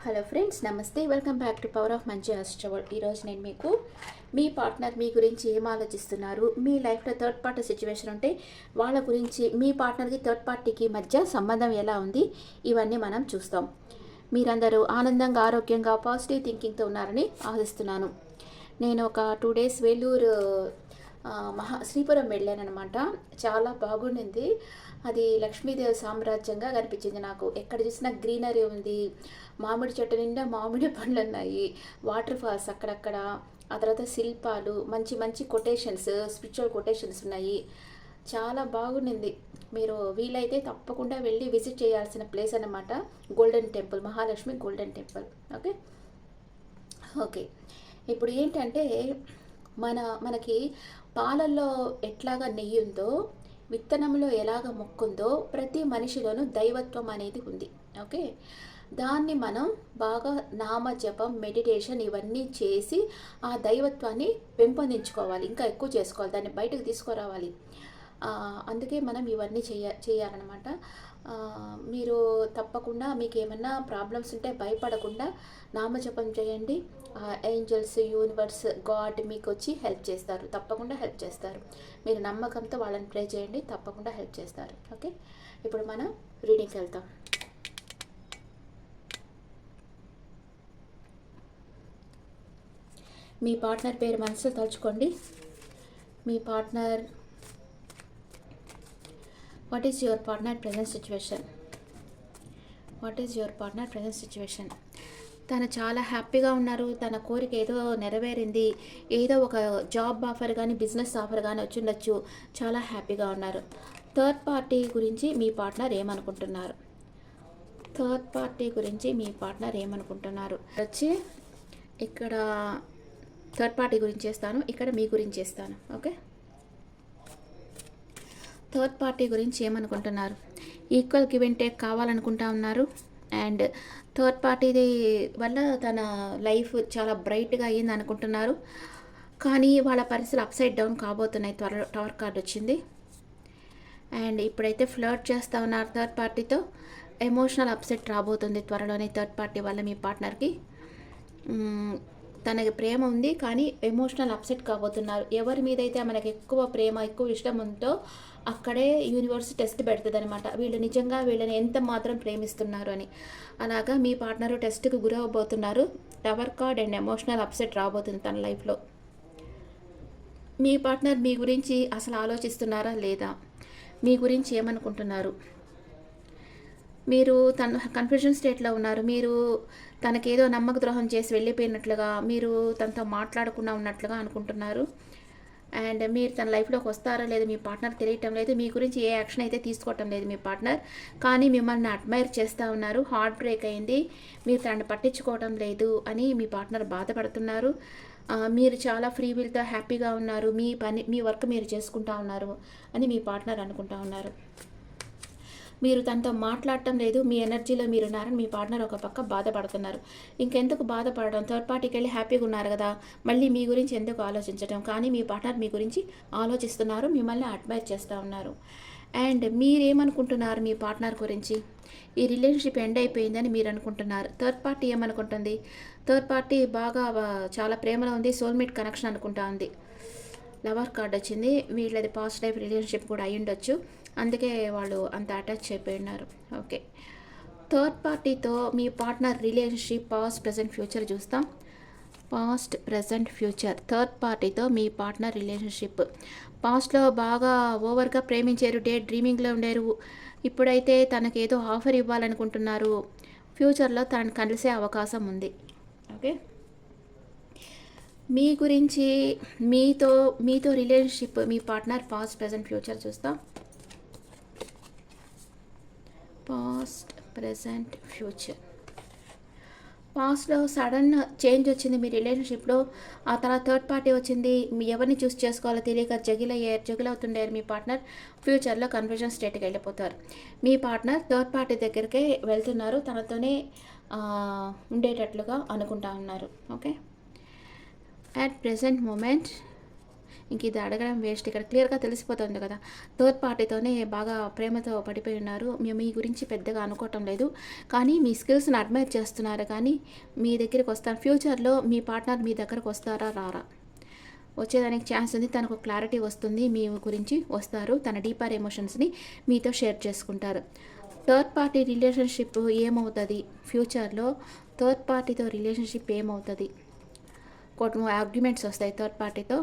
Hello friends, నమస్తే. Welcome back to power of మంచి అస్ట్రవల్. ఈరోజు నేను మీకు మీ పార్ట్నర్ మీ గురించి ఏం ఆలోచిస్తున్నారు, మీ లైఫ్లో థర్డ్ పార్టీ సిచ్యువేషన్ ఉంటే వాళ్ళ గురించి, మీ పార్ట్నర్కి థర్డ్ పార్టీకి మధ్య సంబంధం ఎలా ఉంది, ఇవన్నీ మనం చూస్తాం. మీరందరూ ఆనందంగా, ఆరోగ్యంగా, పాజిటివ్ థింకింగ్తో ఉన్నారని ఆశిస్తున్నాను. నేను ఒక 2 days వేలూరు శ్రీపురం వెళ్ళానమాట. చాలా బాగుండింది. అది లక్ష్మీదేవి సామ్రాజ్యంగా కనిపించింది నాకు. ఎక్కడ చూసినా గ్రీనరీ ఉంది, మామిడి చెట్టు నిండా మామిడి పండ్లు ఉన్నాయి, వాటర్ ఫాల్స్ అక్కడక్కడ, ఆ తర్వాత శిల్పాలు, మంచి మంచి కొటేషన్స్, స్పిరిచువల్ కొటేషన్స్ ఉన్నాయి. చాలా బాగుండింది. మీరు వీలైతే తప్పకుండా వెళ్ళి విజిట్ చేయాల్సిన ప్లేస్ అన్నమాట. Golden temple, Mahalakshmi golden temple. Okay okay ఇప్పుడు ఏంటంటే, మనకి పాలల్లో ఎట్లాగా నెయ్యి ఉందో, విత్తనంలో ఎలాగ మొక్కుందో, ప్రతి మనిషిలోనూ దైవత్వం అనేది ఉంది. ఓకే, దాన్ని మనం బాగా నామజపం, మెడిటేషన్ ఇవన్నీ చేసి ఆ దైవత్వాన్ని పెంపొందించుకోవాలి, ఇంకా ఎక్కువ చేసుకోవాలి, దాన్ని బయటకు తీసుకురావాలి. అందుకే మనం ఇవన్నీ చేయాలన్నమాట. మీరు తప్పకుండా మీకు ఏమన్నా ప్రాబ్లమ్స్ ఉంటే భయపడకుండా నామజపం చేయండి. ఏంజల్స్, యూనివర్స్, గాడ్ మీకు వచ్చి హెల్ప్ చేస్తారు, తప్పకుండా హెల్ప్ చేస్తారు. మీరు నమ్మకంతో వాళ్ళని ప్రే చేయండి, తప్పకుండా హెల్ప్ చేస్తారు. ఓకే, ఇప్పుడు మనం రీడింగ్కి వెళ్తాం. మీ పార్ట్నర్ పేరు మనసులో తలుచుకోండి. మీ partner, what is your partner present situation? What is your partner present situation? తను చాలా హ్యాపీగా ఉన్నారు. తన కోరిక ఏదో నెరవేరింది. ఏదో ఒక జాబ్ ఆఫర్ కానీ, బిజినెస్ ఆఫర్ కానీ వచ్చిండొచ్చు. చాలా హ్యాపీగా ఉన్నారు. థర్డ్ పార్టీ గురించి మీ పార్ట్నర్ ఏమనుకుంటున్నారు? థర్డ్ పార్టీ గురించి మీ పార్ట్నర్ ఏమనుకుంటున్నారు? వచ్చి ఇక్కడ థర్డ్ పార్టీ గురించి చేస్తాను, ఇక్కడ మీ గురించి చేస్తాను. ఓకే, థర్డ్ పార్టీ గురించి ఏమనుకుంటున్నారు? ఈక్వల్ గివ్ అండ్ టేక్ కావాలనుకుంటా ఉన్నారు. అండ్ థర్డ్ పార్టీది వల్ల తన లైఫ్ చాలా బ్రైట్గా అయ్యింది అనుకుంటున్నారు. కానీ వాళ్ళ పరిస్థితులు అప్సైడ్ డౌన్ కాబోతున్నాయి. టవర్ కార్డ్ వచ్చింది. అండ్ ఇప్పుడైతే ఫ్లర్ట్ చేస్తూ ఉన్నారు థర్డ్ పార్టీతో. ఎమోషనల్ అప్సెట్ రాబోతుంది త్వరలోనే థర్డ్ పార్టీ వల్ల మీ పార్ట్నర్కి. తనకి ప్రేమ ఉంది, కానీ ఎమోషనల్ అప్సెట్ కాబోతున్నారు. ఎవరి మీద అయితే మనకి ఎక్కువ ప్రేమ, ఎక్కువ ఇష్టం ఉందో అక్కడే యూనివర్స్ టెస్ట్ పెడుతుంది అనమాట. వీళ్ళు నిజంగా వీళ్ళని ఎంత మాత్రం ప్రేమిస్తున్నారు అని. అలాగా మీ పార్ట్నరు టెస్ట్కి గురవబోతున్నారు. Tower card and emotional upset రాబోతుంది తన లైఫ్లో. మీ పార్ట్నర్ మీ గురించి అసలు ఆలోచిస్తున్నారా లేదా? మీ గురించి ఏమనుకుంటున్నారు? మీరు తన కన్ఫ్యూజన్ స్టేట్లో ఉన్నారు. మీరు తనకేదో నమ్మక ద్రోహం చేసి వెళ్ళిపోయినట్లుగా, మీరు తనతో మాట్లాడకుండా ఉన్నట్లుగా అనుకుంటున్నారు. అండ్ మీరు తన లైఫ్లోకి వస్తారో లేదో మీ పార్ట్నర్ తెలియటం లేదు. మీ గురించి ఏ యాక్షన్ అయితే తీసుకోవటం లేదు మీ పార్ట్నర్. కానీ మిమ్మల్ని అడ్మైర్ చేస్తూ ఉన్నారు. హార్ట్ బ్రేక్ అయింది, మీరు తనని పట్టించుకోవటం లేదు అని మీ పార్ట్నర్ బాధపడుతున్నారు. మీరు చాలా ఫ్రీ విల్తో హ్యాపీగా ఉన్నారు, మీ వర్క్ మీరు చేసుకుంటా ఉన్నారు అని మీ పార్ట్నర్ అనుకుంటా ఉన్నారు. మీరు తనతో మాట్లాడటం లేదు, మీ ఎనర్జీలో మీరు ఉన్నారని మీ పార్ట్నర్ ఒక పక్క బాధపడుతున్నారు. ఇంకెందుకు బాధపడడం? థర్డ్ పార్టీకి వెళ్ళి హ్యాపీగా ఉన్నారు కదా, మళ్ళీ మీ గురించి ఎందుకు ఆలోచించడం? కానీ మీ పార్ట్నర్ మీ గురించి ఆలోచిస్తున్నారు, మిమ్మల్ని అడ్మైర్ చేస్తూ ఉన్నారు. అండ్ మీరేమనుకుంటున్నారు మీ పార్ట్నర్ గురించి? ఈ రిలేషన్షిప్ ఎండ్ అయిపోయిందని మీరు అనుకుంటున్నారు. థర్డ్ పార్టీ ఏమనుకుంటుంది? థర్డ్ పార్టీ బాగా చాలా ప్రేమలో ఉంది, సోల్మేట్ కనెక్షన్ అనుకుంటా ఉంది. లవర్ కార్డ్ వచ్చింది. వీళ్ళది పాస్ట్ లైఫ్ రిలేషన్షిప్ కూడా అయి ఉండొచ్చు, అందుకే వాళ్ళు అంత అటాచ్ అయిపోయి ఉన్నారు. ఓకే, థర్డ్ పార్టీతో మీ partner relationship past, present, future చూస్తాం. Past, present, future. థర్డ్ పార్టీతో మీ పార్ట్నర్ రిలేషన్షిప్. పాస్ట్లో బాగా ఓవర్గా ప్రేమించారు, డే డ్రీమింగ్లో ఉండేరు. ఇప్పుడైతే తనకి ఏదో ఆఫర్ ఇవ్వాలనుకుంటున్నారు. ఫ్యూచర్లో తనని కలిసే అవకాశం ఉంది. ఓకే, మీ గురించి, మీతో రిలేషన్షిప్, మీ పార్ట్నర్ పాస్ట్, ప్రజెంట్, ఫ్యూచర్ చూస్తాం. Past, present, future. పాస్ట్లో సడన్ చేంజ్ వచ్చింది మీ రిలేషన్షిప్లో. ఆ తర్వాత థర్డ్ పార్టీ వచ్చింది. ఎవరిని చూస్ చేసుకోవాలో తెలియక జగిలవుతుండారు మీ పార్ట్నర్. ఫ్యూచర్లో కన్ఫ్యూజన్ స్టేట్కి వెళ్ళిపోతారు. మీ పార్ట్నర్ థర్డ్ పార్టీ దగ్గరికే వెళ్తున్నారు, తనతోనే ఉండేటట్లుగా అనుకుంటా ఉన్నారు. ఓకే, అట్ ప్రెజెంట్ మూమెంట్ ఇంక ఇది అడగడం వేస్ట్, ఇక్కడ క్లియర్గా తెలిసిపోతుంది కదా. థర్డ్ పార్టీతోనే బాగా ప్రేమతో పడిపోయి ఉన్నారు. మేము మీ గురించి పెద్దగా అనుకోవటం లేదు, కానీ మీ స్కిల్స్ని అడ్మైర్ చేస్తున్నారు. కానీ మీ దగ్గరికి వస్తారు, ఫ్యూచర్లో మీ పార్ట్నర్ మీ దగ్గరకు వస్తారా రారా, వచ్చేదానికి ఛాన్స్ ఉంది. తనకు క్లారిటీ వస్తుంది, మీ గురించి వస్తారు, తన డీపర్ ఎమోషన్స్ని మీతో షేర్ చేసుకుంటారు. థర్డ్ పార్టీ రిలేషన్షిప్ ఏమవుతుంది ఫ్యూచర్లో, థర్డ్ పార్టీతో రిలేషన్షిప్ ఏమవుతుంది, కొన్ని ఆర్గ్యుమెంట్స్ వస్తాయి థర్డ్ పార్టీతో.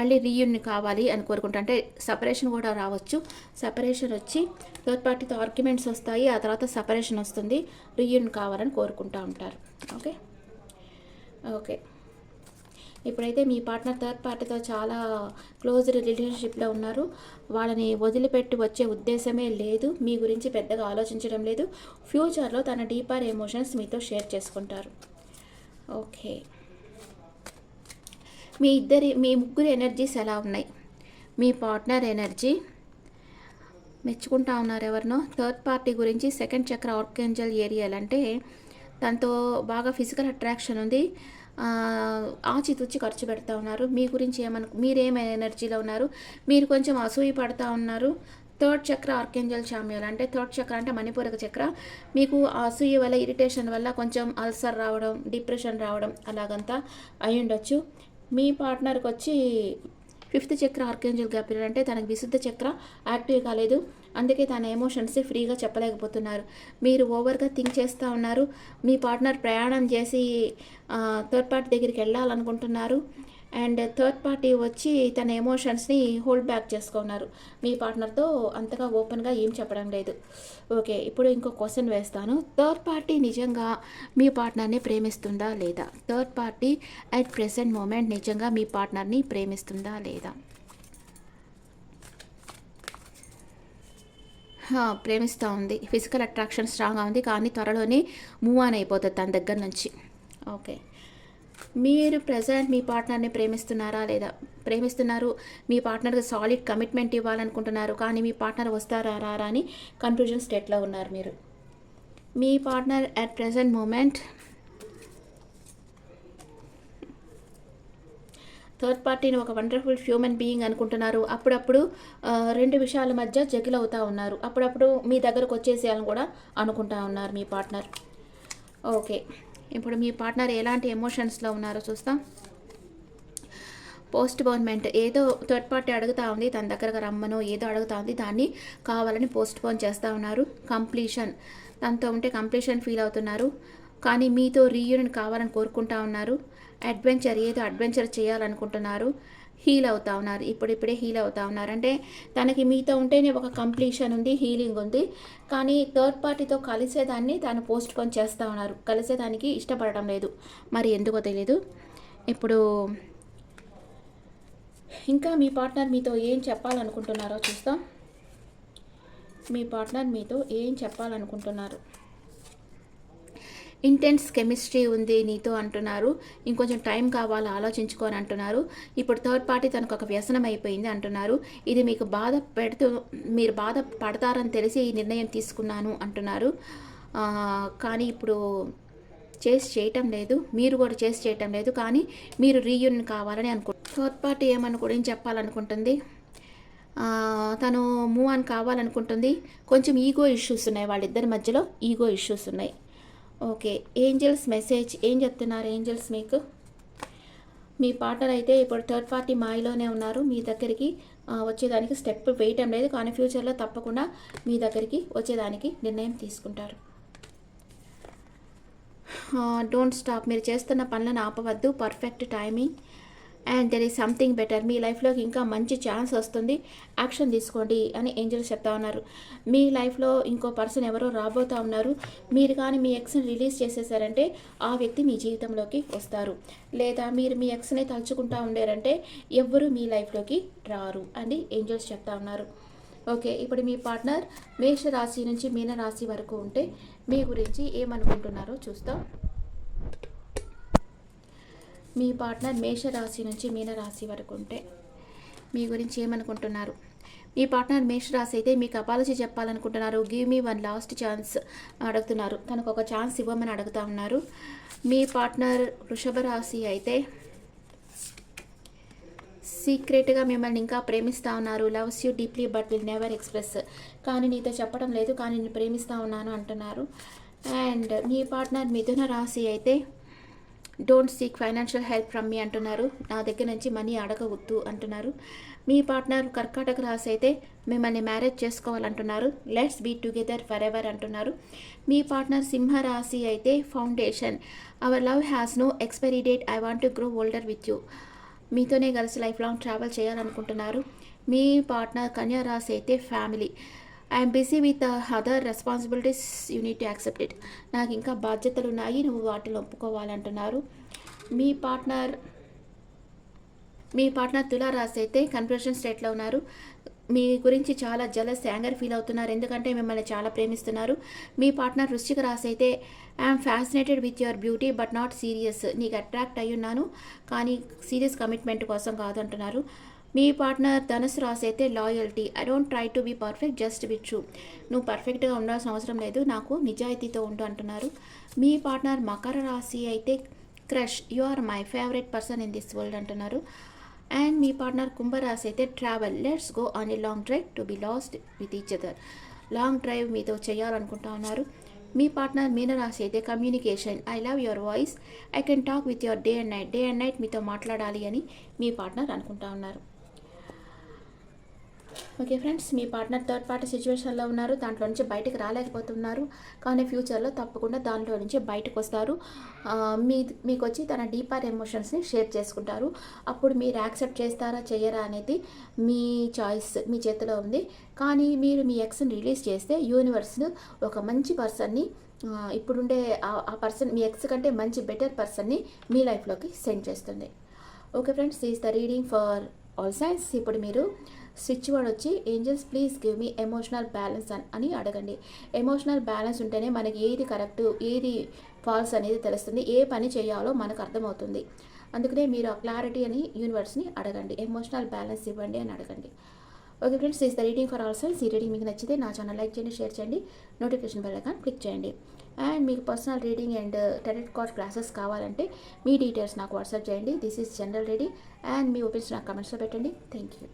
మళ్ళీ రీయూనియన్ కావాలి అని కోరుకుంటా, అంటే సపరేషన్ కూడా రావచ్చు. సపరేషన్ వచ్చి థర్డ్ పార్టీతో ఆర్గ్యుమెంట్స్ వస్తాయి, ఆ తర్వాత సపరేషన్ వస్తుంది, రీయూనియన్ కావాలని కోరుకుంటూ ఉంటారు. ఓకే ఓకే ఇప్పుడైతే మీ పార్ట్నర్ థర్డ్ పార్టీతో చాలా క్లోజ్ రిలేషన్షిప్లో ఉన్నారు. వాళ్ళని వదిలిపెట్టి వచ్చే ఉద్దేశమే లేదు, మీ గురించి పెద్దగా ఆలోచించడం లేదు. ఫ్యూచర్లో తన డీపర్ ఎమోషన్స్ మీతో షేర్ చేసుకుంటారు. ఓకే, మీ ముగ్గురు ఎనర్జీస్ ఎలా ఉన్నాయి? మీ పార్ట్నర్ ఎనర్జీ మెచ్చుకుంటా ఉన్నారు ఎవరినో. థర్డ్ పార్టీ గురించి సెకండ్ చక్ర ఆర్కేంజల్ ఏరియల్ అంటే తనతో బాగా ఫిజికల్ అట్రాక్షన్ ఉంది, ఆచితూచి ఖర్చు పెడతా ఉన్నారు. మీ గురించి మీరేమైనా ఎనర్జీలో ఉన్నారు, మీరు కొంచెం అసూయ పడతా ఉన్నారు. థర్డ్ చక్ర ఆర్కేంజల్ చామ్యాల్ అంటే థర్డ్ చక్ర అంటే మణిపూరక చక్ర. మీకు అసూయ వల్ల, ఇరిటేషన్ వల్ల కొంచెం అల్సర్ రావడం, డిప్రెషన్ రావడం అలాగంతా అయి ఉండొచ్చు. మీ పార్ట్నర్కి వచ్చి ఫిఫ్త్ చక్ర ఆర్కేంజల్ గ్యాపిరియల్ అంటే తనకు విశుద్ధ చక్ర యాక్టివ్ కాలేదు, అందుకే తన ఎమోషన్స్ ఫ్రీగా చెప్పలేకపోతున్నారు. మీరు ఓవర్గా థింక్ చేస్తూ ఉన్నారు. మీ పార్ట్నర్ ప్రయాణం చేసి థర్డ్ పార్టీ దగ్గరికి వెళ్ళాలనుకుంటున్నారు, అండ్ థర్డ్ పార్టీ వచ్చి తన ఎమోషన్స్ని హోల్డ్ బ్యాక్ చేసుకున్నారు. మీ పార్ట్నర్తో అంతగా ఓపెన్గా ఏం చెప్పడం లేదు. ఓకే, ఇప్పుడు ఇంకో క్వశ్చన్ వేస్తాను. థర్డ్ పార్టీ నిజంగా మీ పార్ట్నర్ని ప్రేమిస్తుందా లేదా? Third party at present moment నిజంగా మీ పార్ట్నర్ని ప్రేమిస్తుందా లేదా? ప్రేమిస్తూ ఉంది, ఫిజికల్ అట్రాక్షన్ స్ట్రాంగ్గా ఉంది, కానీ త్వరలోనే మూవ్ ఆన్ అయిపోతుంది తన దగ్గర నుంచి. ఓకే, మీరు ప్రజెంట్ మీ పార్ట్నర్ని ప్రేమిస్తున్నారా లేదా? ప్రేమిస్తున్నారు, మీ పార్ట్నర్కి సాలిడ్ కమిట్మెంట్ ఇవ్వాలనుకుంటున్నారు, కానీ మీ పార్ట్నర్ వస్తారా రారా అని కన్ఫ్యూజన్ స్టేట్లో ఉన్నారు మీరు. మీ partner at present moment third పార్టీని ఒక వండర్ఫుల్ హ్యూమన్ బీయింగ్ అనుకుంటున్నారు. అప్పుడప్పుడు రెండు విషయాల మధ్య జగిల్ అవుతూ ఉన్నారు, అప్పుడప్పుడు మీ దగ్గరకు వచ్చేసేయాలని కూడా అనుకుంటా ఉన్నారు మీ పార్ట్నర్. ఓకే, ఇప్పుడు మీ పార్ట్నర్ ఎలాంటి ఎమోషన్స్లో ఉన్నారో చూస్తాం. పోస్ట్ పోన్మెంట్, ఏదో థర్డ్ పార్టీ అడుగుతూ ఉంది, తన దగ్గరకు రమ్మను ఏదో అడుగుతూ ఉంది, దాన్ని కావాలని పోస్ట్ పోన్ చేస్తూ ఉన్నారు. కంప్లీషన్, తనతో ఉంటే కంప్లీషన్ ఫీల్ అవుతున్నారు, కానీ మీతో రీయూనియన్ కావాలని కోరుకుంటా ఉన్నారు. అడ్వెంచర్, ఏదో అడ్వెంచర్ చేయాలనుకుంటున్నారు, హీల్ అవుతా ఉన్నారు, ఇప్పుడిప్పుడే హీల్ అవుతా ఉన్నారు. అంటే తనకి మీతో ఉంటేనే ఒక కంప్లీషన్ ఉంది, హీలింగ్ ఉంది, కానీ థర్డ్ పార్టీతో కలిసేదాన్ని తను పోస్ట్ పోన్ చేస్తూ ఉన్నారు, కలిసేదానికి ఇష్టపడడం లేదు, మరి ఎందుకో తెలియదు. ఇప్పుడు ఇంకా మీ పార్ట్నర్ మీతో ఏం చెప్పాలనుకుంటున్నారో చూస్తాం. మీ పార్ట్నర్ మీతో ఏం చెప్పాలనుకుంటున్నారు? ఇంటెన్స్ కెమిస్ట్రీ ఉంది నీతో అంటున్నారు, ఇంకొంచెం టైం కావాలి ఆలోచించుకొని అంటున్నారు. ఇప్పుడు థర్డ్ పార్టీ తనకు ఒక వ్యసనం అయిపోయింది అంటున్నారు. ఇది మీకు బాధ పెడుతూ, మీరు బాధ పడతారని తెలిసి ఈ నిర్ణయం తీసుకున్నాను అంటున్నారు, కానీ ఇప్పుడు చేయటం లేదు, మీరు కూడా చేయటం లేదు, కానీ మీరు రీయూనియన్ కావాలని థర్డ్ పార్టీ గురించి చెప్పాలనుకుంటుంది. తను మూవ్ ఆన్ కావాలనుకుంటుంది. కొంచెం ఈగో ఇష్యూస్ ఉన్నాయి, వాళ్ళిద్దరి మధ్యలో ఈగో ఇష్యూస్ ఉన్నాయి. ఓకే, ఏంజల్స్ మెసేజ్ ఏం చెప్తున్నారు ఏంజల్స్ మీకు? మీ పార్ట్నర్ అయితే ఇప్పుడు థర్డ్ పార్టీ మాయలోనే ఉన్నారు, మీ దగ్గరికి వచ్చేదానికి స్టెప్ వేయటం లేదు, కానీ ఫ్యూచర్లో తప్పకుండా మీ దగ్గరికి వచ్చేదానికి నిర్ణయం తీసుకుంటారు. డోంట్ స్టాప్, మీరు చేస్తున్న పనులను ఆపవద్దు, perfect timing and there is something better, మీ లైఫ్లోకి ఇంకా మంచి ఛాన్స్ వస్తుంది, యాక్షన్ తీసుకోండి అని ఏంజల్స్ చెప్తా ఉన్నారు. మీ లైఫ్లో ఇంకో పర్సన్ ఎవరో రాబోతూ ఉన్నారు, మీరు కానీ మీ ఎక్స్ని రిలీజ్ చేసేసారంటే ఆ వ్యక్తి మీ జీవితంలోకి వస్తారు, లేదా మీరు మీ ఎక్స్ని తలుచుకుంటూ ఉండారంటే ఎవ్వరూ మీ లైఫ్లోకి రారు అని ఏంజల్స్ చెప్తా ఉన్నారు. ఓకే, ఇప్పుడు మీ పార్ట్నర్ మేషరాశి నుంచి మీనరాశి వరకు ఉంటే మీ గురించి ఏమనుకుంటున్నారో చూస్తాం. మీ పార్ట్నర్ మేషరాశి నుంచి మీనరాశి వరకు ఉంటే మీ గురించి ఏమనుకుంటున్నారు? మీ పార్ట్నర్ మేష రాశి అయితే మీకు అపాలజీ చెప్పాలనుకుంటున్నారు. Give me one last chance అడుగుతున్నారు. తనకు ఒక ఛాన్స్ ఇవ్వమని అడుగుతా ఉన్నారు. మీ పార్ట్నర్ వృషభ రాశి అయితే సీక్రెట్గా మిమ్మల్ని ఇంకా ప్రేమిస్తూ ఉన్నారు. Loves you deeply but will never express. కానీ నీతో చెప్పడం లేదు, కానీ నేను ప్రేమిస్తూ ఉన్నాను అంటున్నారు. అండ్ మీ పార్ట్నర్ మిథున రాశి అయితే don't seek financial help from మీ అంటున్నారు. నా దగ్గర నుంచి మనీ అడగవద్దు అంటున్నారు. మీ పార్ట్నర్ కర్కాటక రాశి అయితే మిమ్మల్ని మ్యారేజ్ చేసుకోవాలంటున్నారు. Let's be together for ever అంటున్నారు. మీ పార్ట్నర్ సింహ రాశి అయితే foundation our love has no expiry date, I want to grow older with you. మీతోనే కలిసి లైఫ్ లాంగ్ ట్రావెల్ చేయాలనుకుంటున్నారు. మీ పార్ట్నర్ కన్యా రాశి అయితే family I'm busy with other responsibilities, you need to accept it. నాకు ఇంకా బాధ్యతలు ఉన్నాయి, నువ్వు వాటిని ఒప్పుకోవాలంటున్నారు. మీ పార్ట్నర్ తులారాశి అయితే కన్ఫ్యూషన్ స్టేట్లో ఉన్నారు. మీ గురించి చాలా జలస్ యాంగర్ ఫీల్ అవుతున్నారు, ఎందుకంటే మిమ్మల్ని చాలా ప్రేమిస్తున్నారు. మీ పార్ట్నర్ వృశ్చిక రాశి అయితే I'm fascinated with your beauty but not serious. నీకు అట్రాక్ట్ అయ్యి ఉన్నాను, కానీ సీరియస్ కమిట్మెంట్ కోసం కాదు అంటున్నారు. మీ పార్ట్నర్ ధనుసు రాశి అయితే loyalty I don't try to be perfect just with true. నువ్వు పర్ఫెక్ట్గా ఉండాల్సిన అవసరం లేదు, నాకు నిజాయితీతో ఉండు అంటున్నారు. మీ పార్ట్నర్ మకర రాశి అయితే crush you are my favourite person in this world అంటున్నారు. అండ్ మీ పార్ట్నర్ కుంభరాశి అయితే travel let's go on a long drive to be lost with each other. Long drive మీతో చేయాలనుకుంటా ఉన్నారు. మీ పార్ట్నర్ మీనరాశి అయితే communication I love your voice, I can talk with your day and night మీతో మాట్లాడాలి అని మీ పార్ట్నర్ అనుకుంటా ఉన్నారు. ఓకే ఫ్రెండ్స్, మీ పార్ట్నర్ థర్డ్ పార్టీ సిచ్యువేషన్లో ఉన్నారు, దాంట్లో నుంచి బయటకు రాలేకపోతున్నారు. కానీ ఫ్యూచర్లో తప్పకుండా దాంట్లో నుంచి బయటకు వస్తారు. మీకు వచ్చి తన డీపర్ ఎమోషన్స్ని షేర్ చేసుకుంటారు. అప్పుడు మీరు యాక్సెప్ట్ చేస్తారా చేయరా అనేది మీ చాయిస్, మీ చేతిలో ఉంది. కానీ మీరు మీ ఎక్స్ని రిలీజ్ చేస్తే యూనివర్స్ ఒక మంచి పర్సన్ని, ఇప్పుడుండే ఆ పర్సన్ మీ ఎక్స్ కంటే మంచి బెటర్ పర్సన్ని మీ లైఫ్లోకి సెండ్ చేస్తుంది. Okay friends, is the reading for all science. ఇప్పుడు మీరు స్విచ్ వర్డ్ వచ్చి angels please give me emotional balance అని అడగండి. ఎమోషనల్ బ్యాలెన్స్ ఉంటేనే మనకి ఏది కరెక్ట్ ఏది ఫాల్స్ అనేది తెలుస్తుంది, ఏ పని చేయాలో మనకు అర్థమవుతుంది. అందుకనే మీరు ఆ క్లారిటీ అని యూనివర్స్ని అడగండి, ఎమోషనల్ బ్యాలెన్స్ ఇవ్వండి అని అడగండి. Okay friends, is the reading for all science. ఈ రీడింగ్ మీకు నచ్చితే నా ఛానల్ లైక్ చేయండి, షేర్ చేయండి, నోటిఫికేషన్ బెల్ ఐకాన్ క్లిక్ చేయండి. అండ్ మీకు personal reading and tarot card classes కావాలంటే మీ డీటెయిల్స్ నాకు వాట్సాప్ చేయండి. This is general reading. And me opinions నాకు కమెంట్స్లో పెట్టండి. Thank you.